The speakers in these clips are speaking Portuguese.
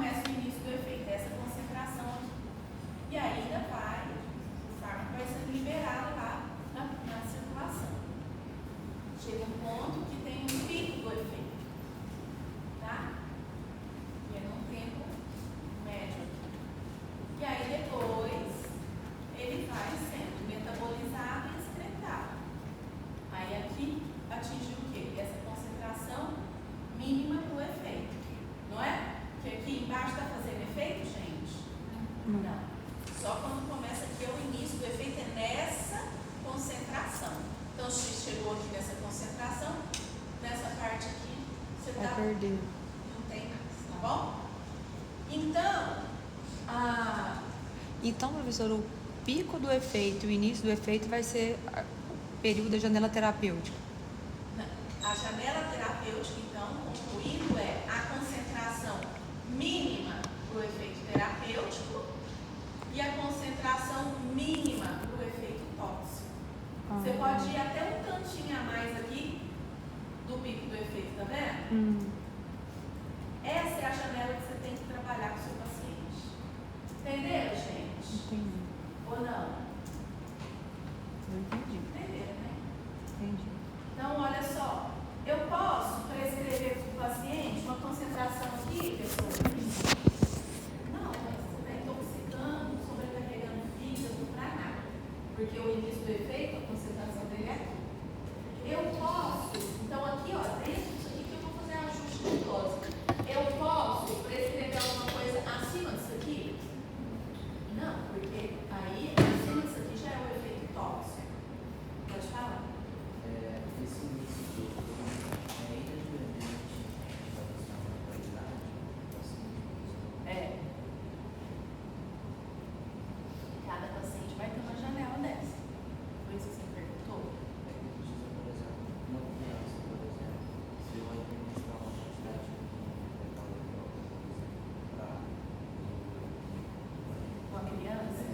começa o início do efeito dessa concentração aqui. E ainda vai, o fármaco vai sendo liberado lá na circulação. Chega um ponto que tem um pico do efeito, tá? E é num tempo médio aqui. E aí depois ele vai sendo metabolizado e excretado. Aí aqui atingiu o quê? Essa concentração mínima do efeito, não é? Porque aqui embaixo está fazendo efeito, gente? Não. Só quando começa aqui é o início do efeito, é nessa concentração. Então, se chegou aqui nessa concentração, nessa parte aqui, você vai tá, perder. não tem mais, tá bom? Então, professor, o pico do efeito e o início do efeito vai ser o período da janela terapêutica. A janela terapêutica, então, concluindo, é a concentração mínima para o efeito terapêutico e a concentração mínima para o efeito tóxico. Você pode ir até um cantinho a mais aqui do pico do efeito, tá vendo? Essa é a janela que você tem que trabalhar com o seu paciente. Entenderam, gente? Entendi. Ou não? Eu entendi. Entenderam, né? Entendi. Então, olha só. Eu posso prescrever para o paciente uma concentração aqui, pessoas? Não, mas você está intoxicando, sobrecarregando o fígado para nada. Porque o início do efeito, a concentração dele é aqui. Eu posso, então aqui, ó, dentro disso aqui que eu vou fazer ajuste de dose. Eu posso prescrever alguma coisa acima disso aqui? Não, porque aí acima disso aqui já é o efeito tóxico. Pode falar? Esse início é independente da qualidade, Cada paciente vai ter uma janela dessa. Foi isso que você perguntou? por exemplo, uma criança, por exemplo, se eu administrar uma quantidade Uma criança?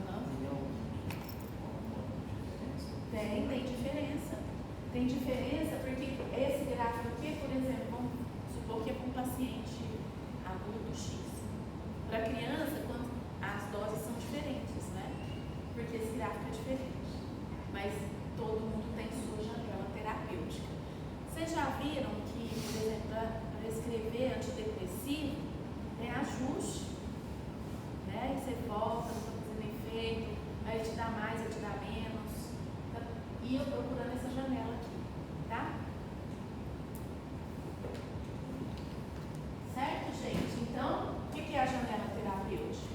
Aham. Tem diferença. Tem diferença porque esse gráfico aqui, por exemplo, vamos supor que é para um paciente adulto X. Para a criança, as doses são diferentes, né? Porque esse gráfico é diferente. Mas todo mundo tem sua janela terapêutica. Vocês já viram que, por exemplo, para escrever antidepressivo, tem ajuste, né? E você volta, não está fazendo efeito, aí te dá mais, aí te dá menos. E eu procurando essa janela aqui, tá? Certo, gente? Então, o que é a janela terapêutica?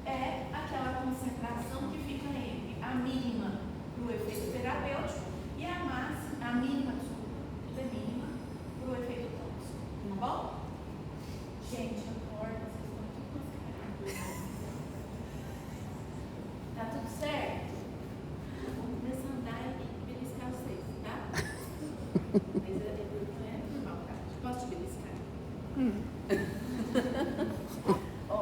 É aquela concentração que fica entre a mínima para o efeito terapêutico e a máxima, a mínima, desculpa, tudo é mínima para o efeito tóxico, tá bom? Gente, acorda, vocês estão tudo conseguindo. Tá tudo certo? Vamos começar a andar e beliscar vocês, tá? Mas não é normal, tá? Posso te beliscar? Ó,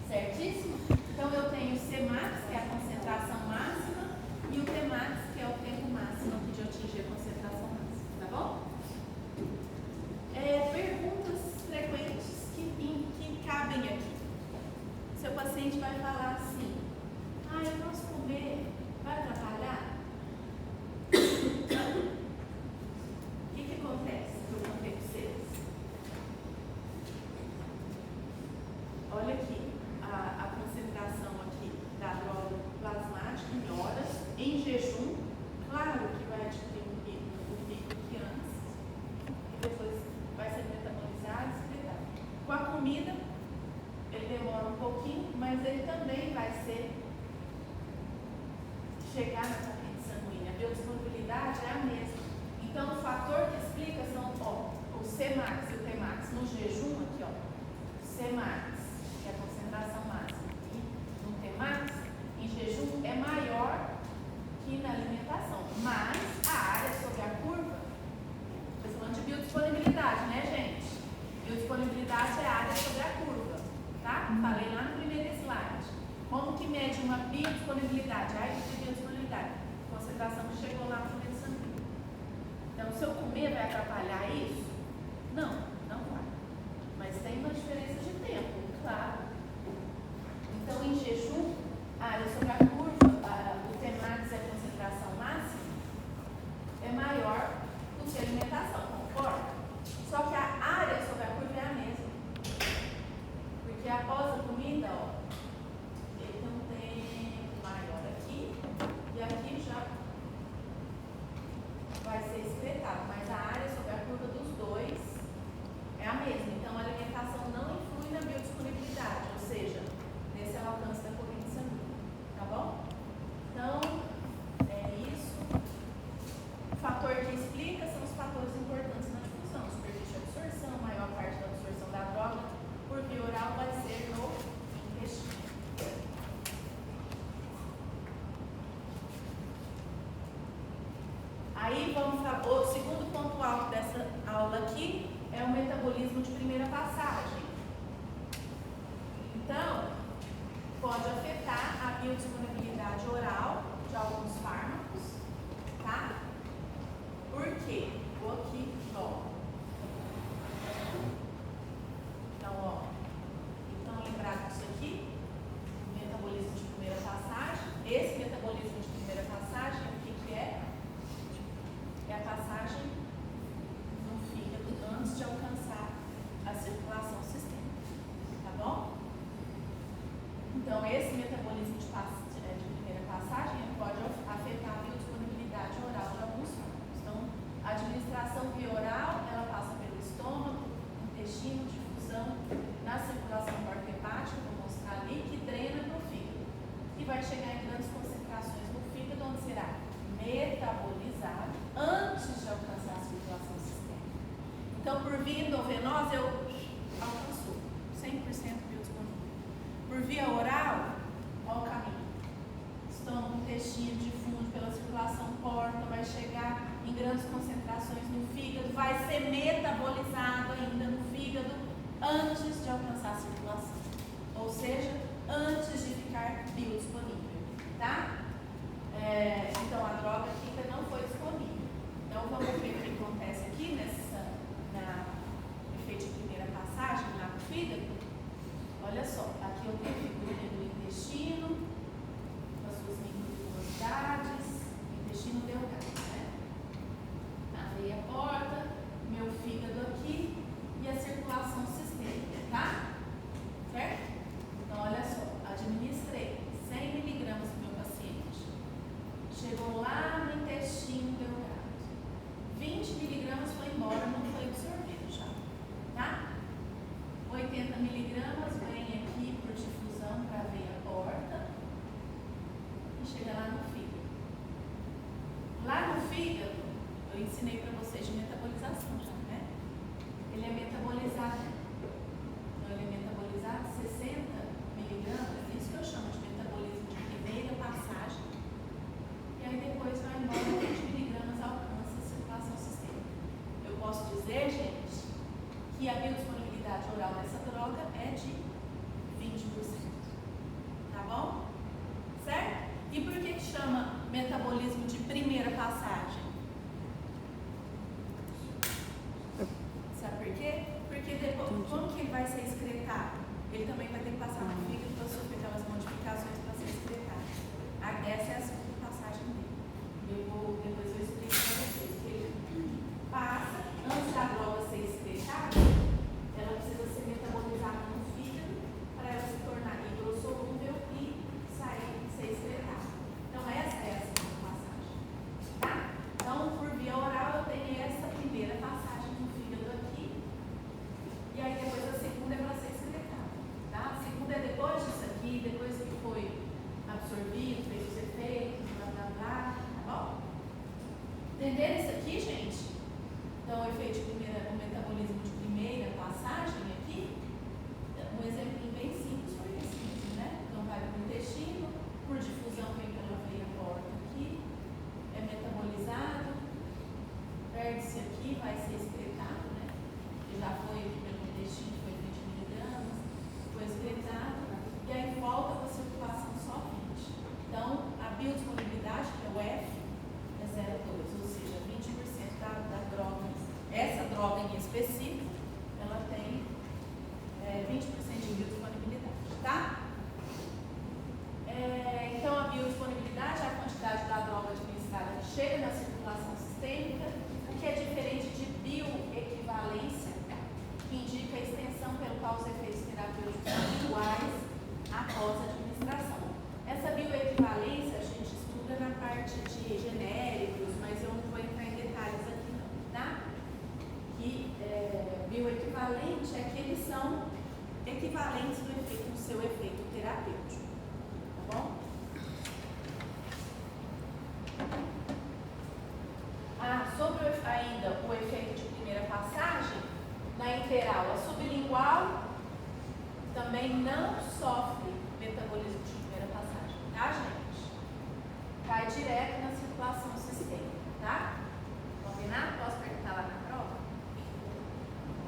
certíssimo? Então eu tenho o Cmax, que é a concentração máxima, e o Tmax, que é o tempo máximo aqui de atingir a concentração máxima, tá bom? Perguntas frequentes que cabem aqui. Seu paciente vai falar assim: eu posso comer, vai atrapalhar? O que acontece que eu contei para vocês? Olha aqui, a concentração aqui da droga plasmática em horas, em jejum, claro que vai atingir um pico aqui antes, e depois vai ser metabolizado e excretado. Com a comida, ele demora um pouquinho, mas ele também vai chegar na corrente sanguínea. A biodisponibilidade é a mesma. Então, o fator que explica são, o Cmax e o Tmax no jejum aqui, Cmax, que é a concentração máxima, e no Tmax, em jejum, é maior que na alimentação. Mas a área sobre a curva, estou falando de biodisponibilidade, né, gente? Biodisponibilidade é a área sobre a curva, tá? Falei lá no primeiro slide. Como que mede uma biodisponibilidade? A área de biodisponibilidade. Concentração que chegou lá no corrente sanguíneo. Então, se eu comer, vai atrapalhar isso? Não, não vai. Mas tem uma diferença de tempo. vai chegar em grandes concentrações no fígado, onde será metabolizado antes de alcançar a circulação sistêmica. Então, por via endovenosa, eu alcanço 100% biodisponível. Por via oral, olha o caminho. Estômago, intestino, difunde pela circulação porta, vai chegar em grandes concentrações no fígado, vai ser metabolizado ainda no fígado antes de alcançar a circulação. Ou seja, antes de ficar biodisponível, tá? Então, a droga aqui ainda não foi disponível. Então, vamos ver o que acontece aqui na efeito de primeira passagem, lá no fígado. Olha só, aqui eu tenho a figurinha do intestino, com as suas microtubulosidades, intestino delgado, né? A veia porta, meu fígado aqui e a circulação sistêmica, tá? Certo? Então, olha só, administrei 100 miligramas para o meu paciente. Chegou lá no intestino delgado. 20 miligramas foi embora, não foi absorvido já, tá? 80 miligramas vem aqui por difusão para a veia porta e chega lá no fígado. Lá no fígado, eu ensinei para vocês de metabolização já, né? Ele é metabolizado. Então, ele é metabolizado 60 miligramas, isso que eu chamo de metabolismo de primeira passagem. E aí depois vai embora 20 miligramas, alcança a circulação sistêmica. Eu posso dizer, gente, que a biodisponibilidade oral dessa droga é de 20%. Tá bom? Certo? E por que chama metabolismo de primeira passagem? Sabe por quê? Porque depois, como que ele vai ser excretado? Ele também vai ter que passar no fígado para sofrer aquelas modificações para ser excretado. Essa é a segunda passagem dele. Depois eu explico para vocês que ele passa, antes da droga ser excretada, ela precisa ser metabolizada no fígado para ela se tornar hidrossolúvel e ser excretada. Então, essa é a segunda passagem. Tá? Então, por via oral, eu tenho essa primeira passagem no fígado aqui. E aí, depois a segunda é para ser excretada. Tá? A segunda é depois disso aqui, depois que foi absorvido, fez os efeitos, blá blá blá. Tá bom? Entenderam isso aqui, gente? Então, o efeito de primeira, o metabolismo de primeira passagem aqui, um exemplo bem simples foi esse, né? Então, vai para o intestino, por difusão vem pela veia porta aqui, é metabolizado, perde-se aqui, vai ser excretado, né? Que já foi aqui pelo intestino, foi 20 miligramas, foi excretado, e aí volta para a circulação só 20. Então, a biodisponibilidade, que é o F, é 0,2, ou seja, 20% da droga. Essa droga em específico, ela tem 20% de biodisponibilidade, tá? Então, a biodisponibilidade é a quantidade da droga administrada que chega na circulação sistêmica, o que é diferente de bioequivalência, que indica a extensão pelo qual os efeitos terapêuticos são iguais após a administração. Essa bioequivalência a gente estuda na parte de genéricos, mas eu não vou entrar em detalhes aqui não, tá? Que bioequivalente é que eles são equivalentes no seu efeito terapêutico, tá bom? Sobre ainda o efeito de primeira passagem, na interal, a sublingual também não sofre metabolismo de primeira passagem, tá, gente? Cai direto na circulação sistêmica, tá? Combinado? Posso perguntar lá na prova?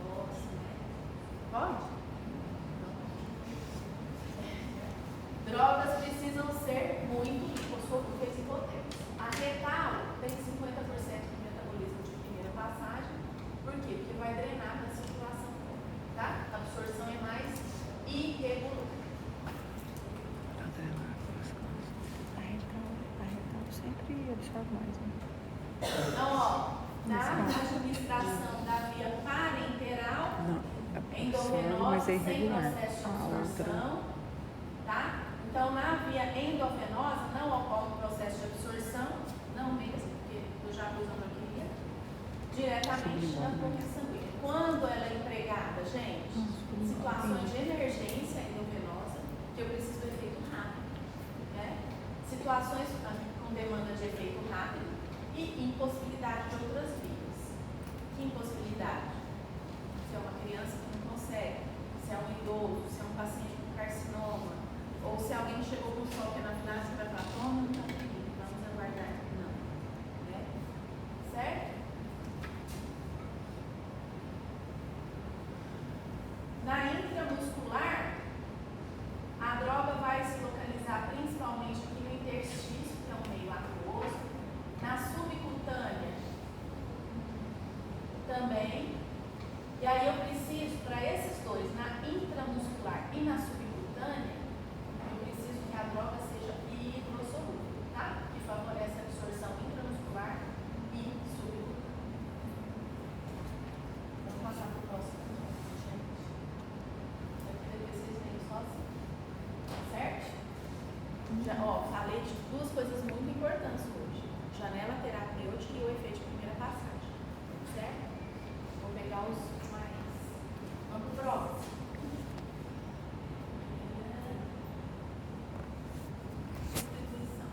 Posso, né? Pode? Drogas precisam ser muito lipossolúveis e potentes. A retal tem 50% de metabolismo de primeira passagem. Por quê? Porque vai drenar da circulação toda, tá? A absorção é mais irregular. A retal sempre absorve mais, né? Então, ó, na administração da via parenteral, endovenosa, sem processo de absorção, tá? Então, na via endovenosa, não ocorre o processo de absorção, não mesmo, porque eu já uso a bloqueia, diretamente na corrente sanguínea. Quando ela é empregada, gente, situações de emergência endovenosa, que eu preciso do efeito rápido, né? situações com demanda de efeito rápido e impossibilidade de outras vias. Que impossibilidade? Se é uma criança que não consegue, se é um idoso, se é um paciente com carcinoma, ou se alguém chegou com sol que é anafilático e vai falar, toma, não está ferido, vamos aguardar. Não. Né? Certo? Na intramuscular, a droga vai se localizar principalmente aqui no interstício, que é um meio aquoso, na subcutânea também. E aí eu preciso, para esses dois, na intramuscular e na subcutânea, eu preciso que a droga seja hidrossolúvel, tá? Que favorece a absorção intramuscular e subcutânea. Vamos passar para o próximo, gente. Depois vocês veem sozinhos. Certo? Já, ó,